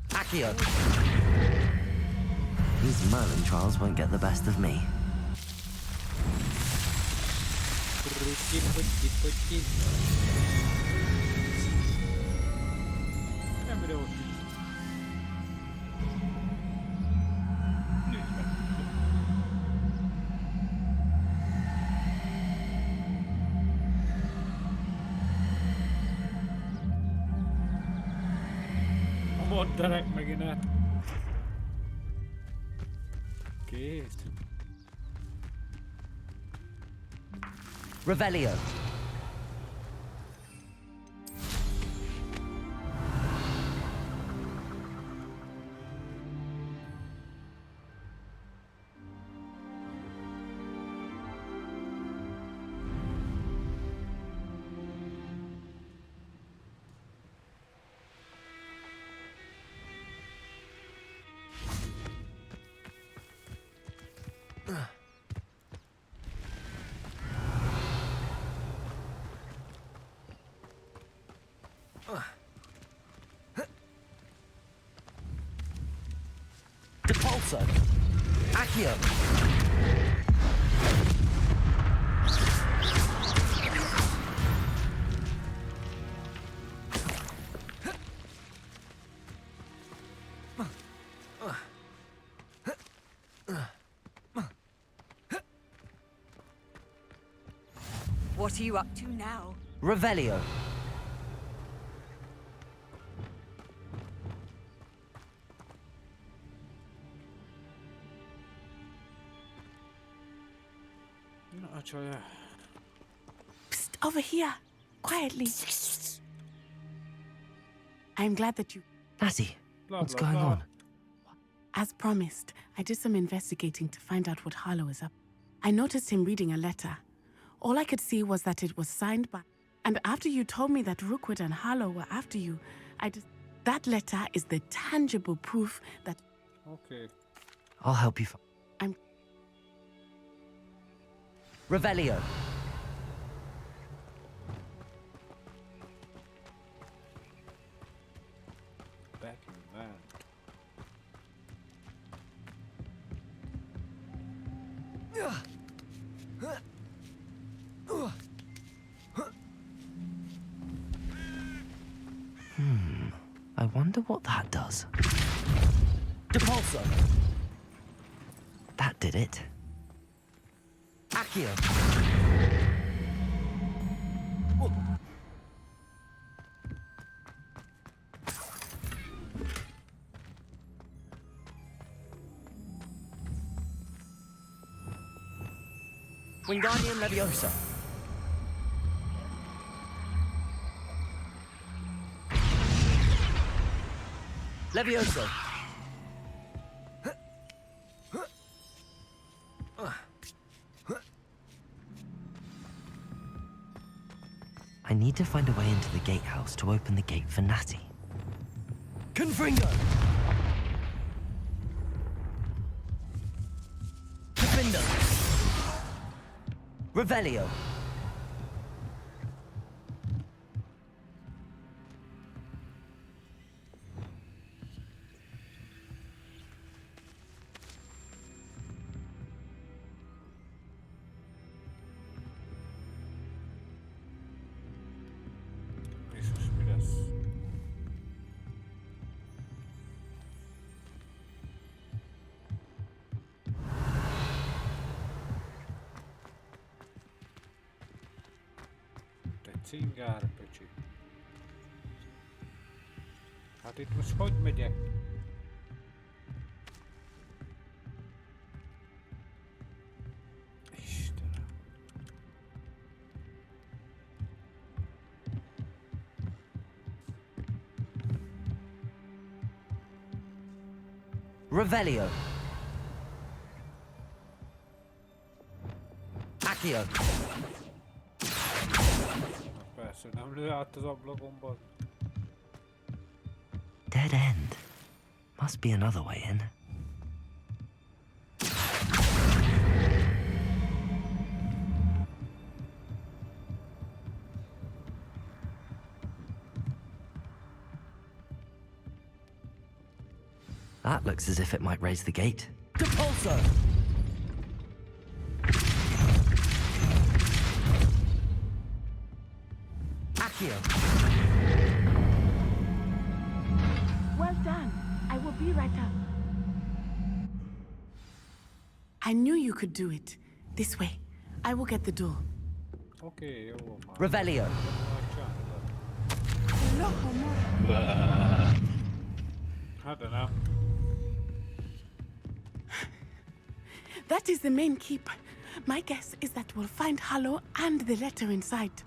Accio. These Merlin trials won't get the best of me. Mondd derek megint át. Kész. Revelio. Depulso. Accio. What are you up to now? Revelio. Psst, over here. Quietly. I'm glad that you... Natty, what's going on? As promised, I did some investigating to find out what Harlow is up. I noticed him reading a letter. All I could see was that it was signed by... And after you told me that Rookwood and Harlow were after you, that letter is the tangible proof that... Okay. I'll help you. I'm... Revelio. Back in the van. I wonder what that does. Depulso. That did it. Accio. Wingardium Leviosa. Leviosa. I need to find a way into the gatehouse to open the gate for Natty. Confringo! Defender! Revelio! Cingár, pöcsi. Hát itt most hogy megyek? Istenem. Revelio. Accio. Persze, nem lő át az ablakon. Dead end. Must be another way in. That looks as if it might raise the gate. Depulso! Accio. Well done. I will be right up. I knew you could do it. This way. I will get the door. Okay, jó van. Revelio. Hát de nem. That is the main keep. My guess is that we'll find Hollow and the letter inside.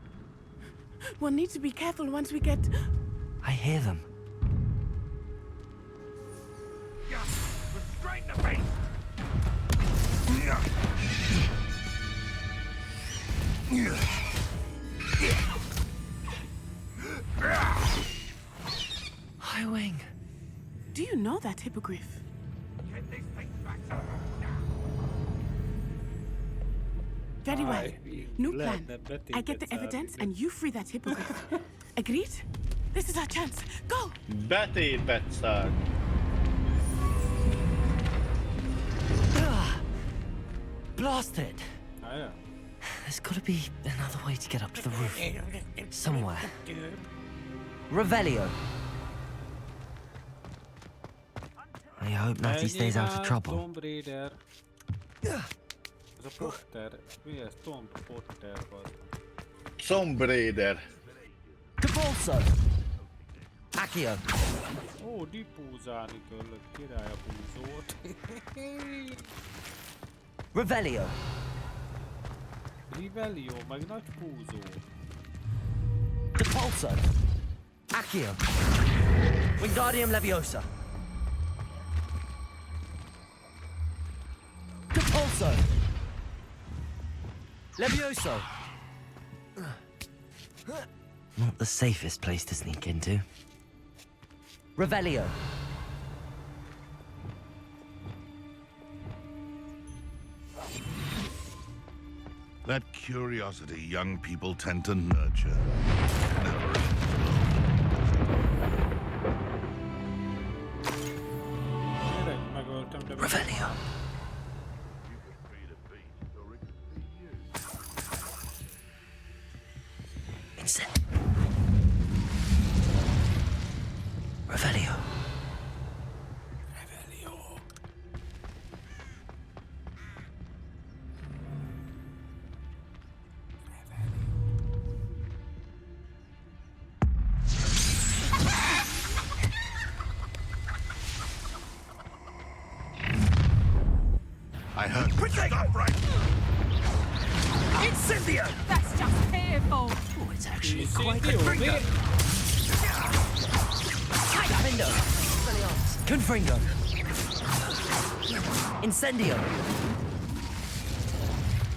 We'll need to be careful once we get... I hear them. Restrain the beast! Highwing. Do you know that HyppoGriff? Get these things back. Very well. New plan. I get the evidence and you free that HyppoGriff. Agreed? This is our chance. Go! Betépet szár. Blasted! There's got to be another way to get up to the roof. Somewhere. Revelio. I hope Natty stays out of trouble. Tomb Raider. Ez a Potter. Mi ez? Tomb Potter vagy. Tomb Raider. Depulso. Accio. Ó, dipúzálni kellett. Király a búzót. Revelio. Revelio, meg nagy búzó. Depulso. Accio. Wingardium Leviosa. Depulso. Levioso. Not the safest place to sneak into. Revelio. That curiosity young people tend to nurture. Never Revelio. Revelio. I heard you. Stop right. Incendio! That's just fearful. Oh, it's actually quite Confringo. Davindo. Confringo. Incendio.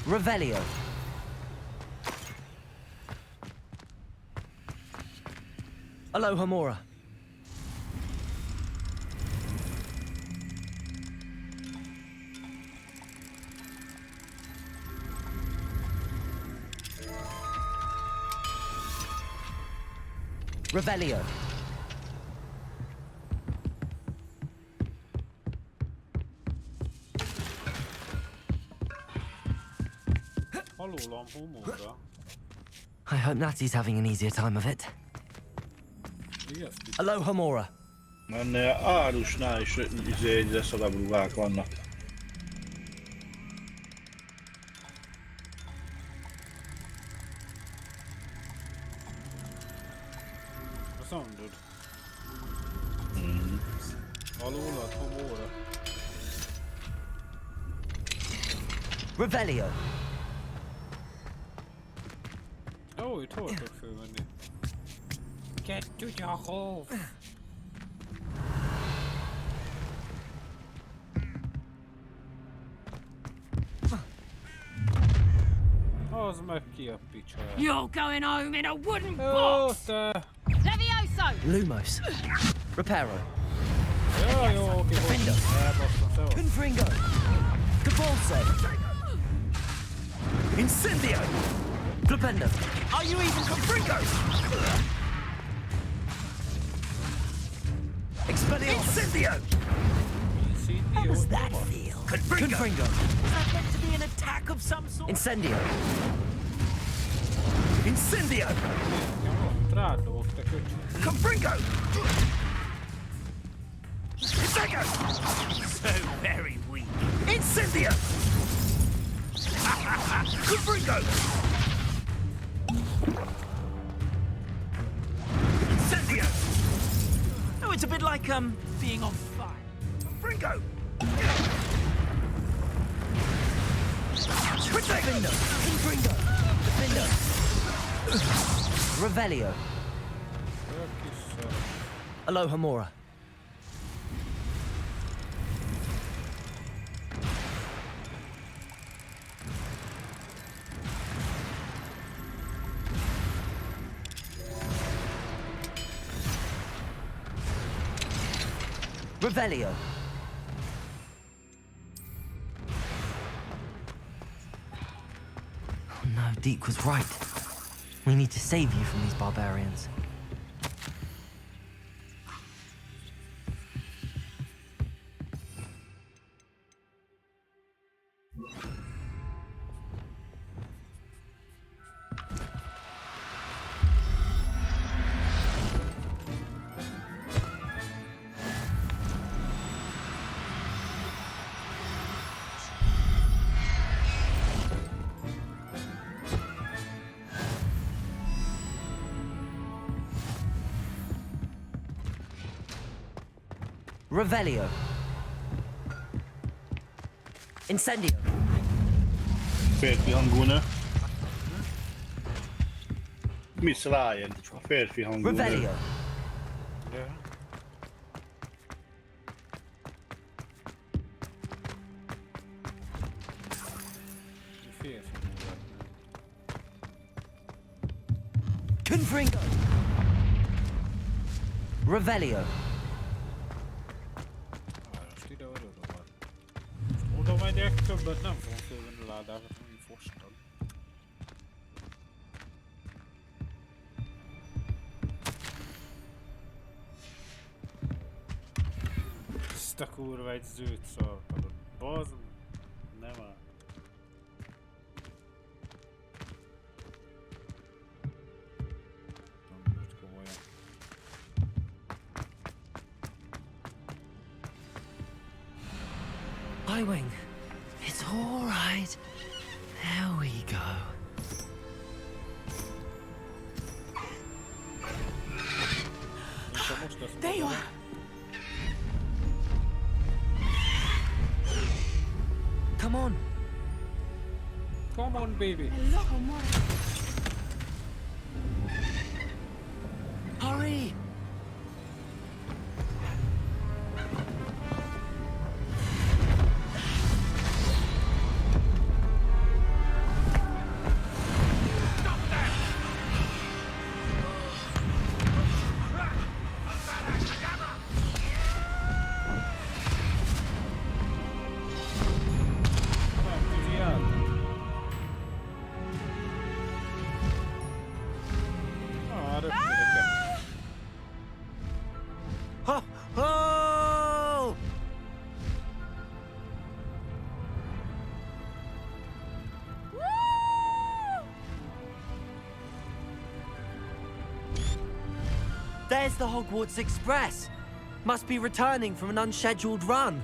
Revelio. Alohomora. Revelio. I hope Natty's having an easier time of it. Alohomora. Ennél árusnál is egyre szarabb ruhák vannak. Alulad, homóra. Revelio. Ó, itt hol tudok fölmenni? Get to the hole! Az meg ki a picsa. You're going home in a wooden box! Levioso! Lumos. Reparo. Jó, oké. Defender. Elbasztam, szevasz. Confringo. Cabalse. Incendio. Flipendo. Are you even Confringo? Expelliarmus. Incendio. How does that feel? Confringo. Is that meant to be an attack of some sort? Incendio. Incendio. Rádobok, te köcsög. Confringo. Incendio. So very weak. Incendio. Confringo. Incendio. Oh, it's a bit like being on fire. Confringo. Defender. Confringo. Defender. Revelio. Aloha Mora. Revelio. Oh no, Deke was right. We need to save you from these barbarians. Revelio. Incendio. Férfi hangú nő. Miss Ryan, a férfi hangú nő. Revelio. Confringo. Revelio. Oda megyek, többet nem fogom fölvenni a ládákat, amíg fostad. Ezt a kurva egy zöld szarkadot. Bazd, nem áll. Nem most komolyan. Highwing. It's all right. There we go. There you are. Come on. Come on, baby. Hello, Mora. Hurry. Oh! There's the Hogwarts Express. Must be returning from an unscheduled run.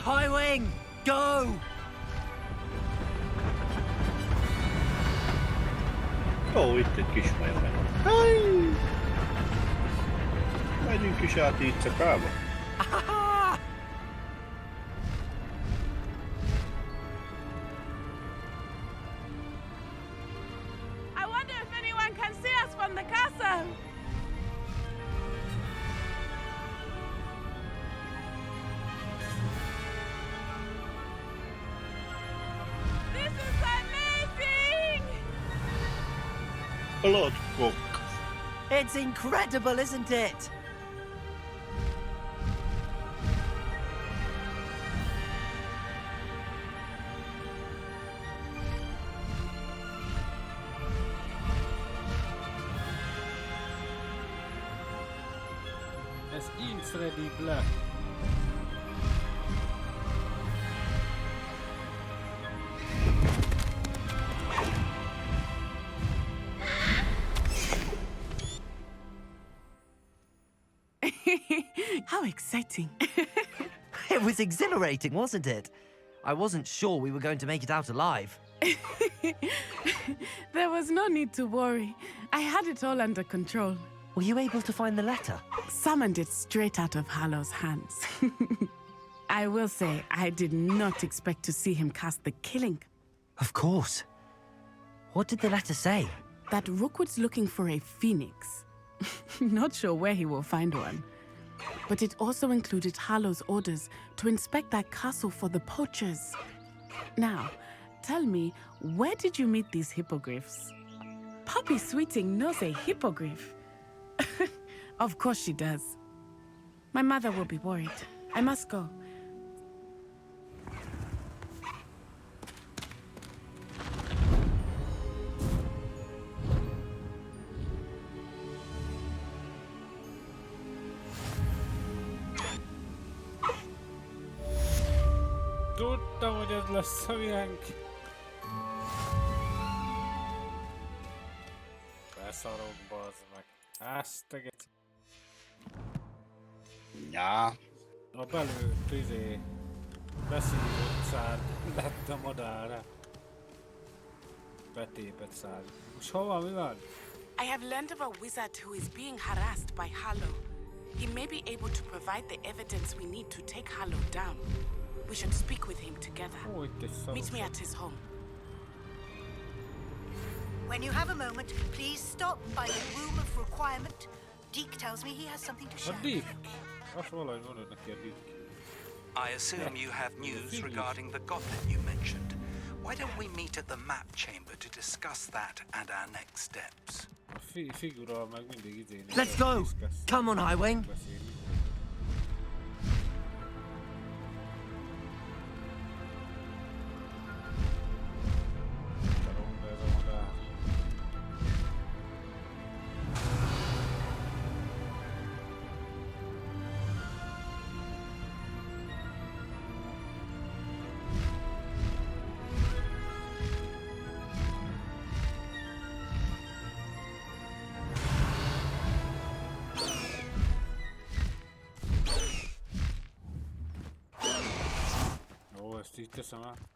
Highwing, go! Ó, itt egy kis majom. Megyünk is át éjszakába. I wonder if anyone can see us from the castle. This is amazing! Bloodcook. It's incredible, isn't it? Ez incredible. How exciting. It was exhilarating, wasn't it? I wasn't sure we were going to make it out alive. There was no need to worry. I had it all under control. Were you able to find the letter? Summoned it straight out of Hallow's hands. I will say, I did not expect to see him cast the killing. Of course. What did the letter say? That Rookwood's looking for a phoenix. Not sure where he will find one. But it also included Hallow's orders to inspect that castle for the poachers. Now, tell me, where did you meet these hippogriffs? Poppy Sweeting knows a hippogriff. Of course she does. My mother will be worried. I must go. Tudtam, hogy ez lesz a miénk. Beszarok, bazd meg. Ezt a geci. Ja. A belőtt beszívott szád lett a madárra. Betépett szád. Most hova, mi van? I have learned of a wizard who is being harassed by Hallow. He may be able to provide the evidence we need to take Hallow down. We should speak with him together. Meet me at his home. When you have a moment, please stop by the Room of Requirement. Deke tells me he has something to A share. Deke. Azt valahogy mondod neki a Deke. I assume you have news regarding the goblin you mentioned. Why don't we meet at the map chamber to discuss that and our next steps? A figura meg mindig izéni. Let's go! Come on, Highwing!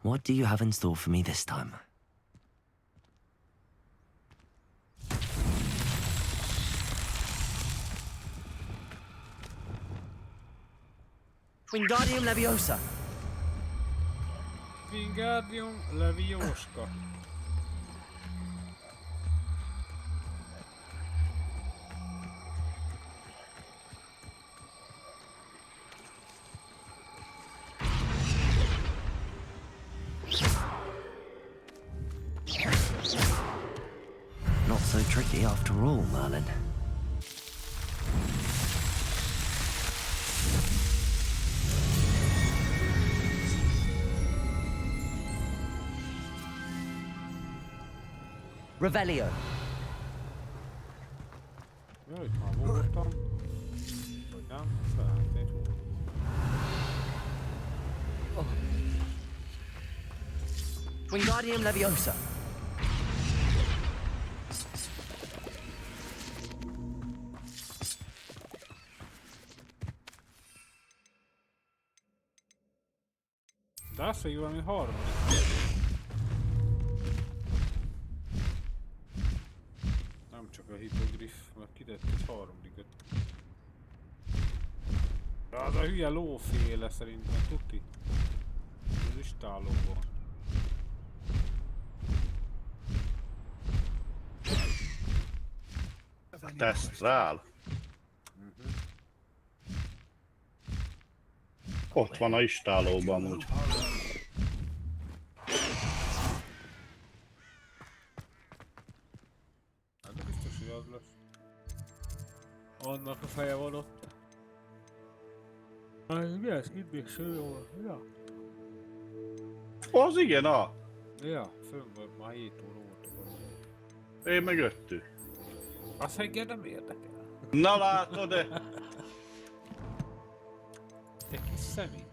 What do you have in store for me this time? Wingardium Leviosa. Wingardium Leviosa. Not so tricky after all, Merlin. Revelio. Jó, itt már voltam. Vagy nem? Felállt. Wingardium Leviosa. De azt mondjuk valami harmadik. Nem csak a HypoGriff, mert kitett egy harmadikat. De az a hülye lóféle szerintem, tuti. Ez is tálóban. A tesztrál. Ott van a istálóban úgy. Hát biztos, hogy az lesz. Annak a feje van ott. Mi ez? Itt még ső van. Ja. Az igen, Ja, fönn volt már 7 óra óta. Én meg 5. Azt engem nem érdekel. Na látod-e? Egy kis személy.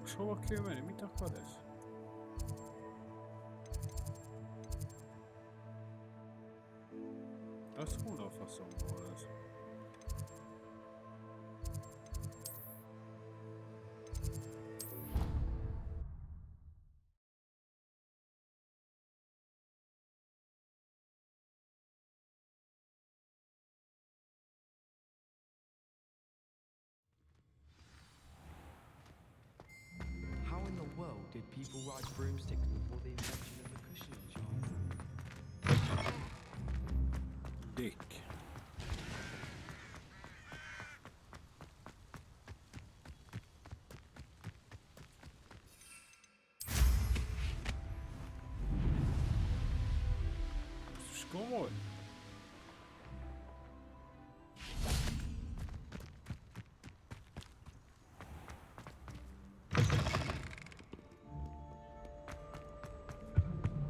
És hova kell menni? Mit akar ez? Az hol a faszomból ez? How in the world did people ride broomsticks before the invention of the cushioning jar? Dick. Ez komoly?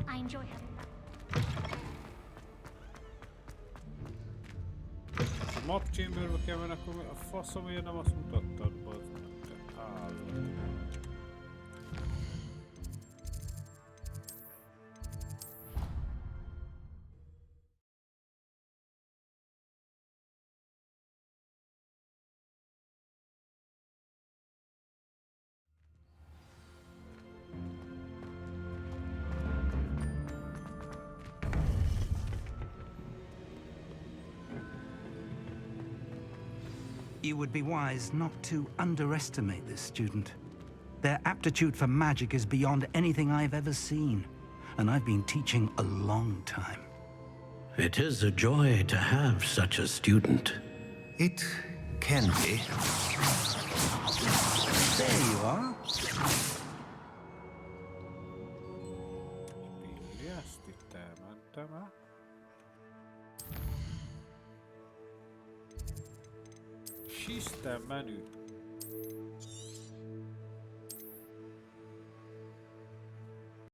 I enjoy having that. A map chamberbe kell menni, akkor a faszomért nem azt mutattad, bazd meg, te állat. You would be wise not to underestimate this student. Their aptitude for magic is beyond anything I've ever seen, and I've been teaching a long time. It is a joy to have such a student. It can be. There you are. Billy, ezt itt elmentem el. System menü.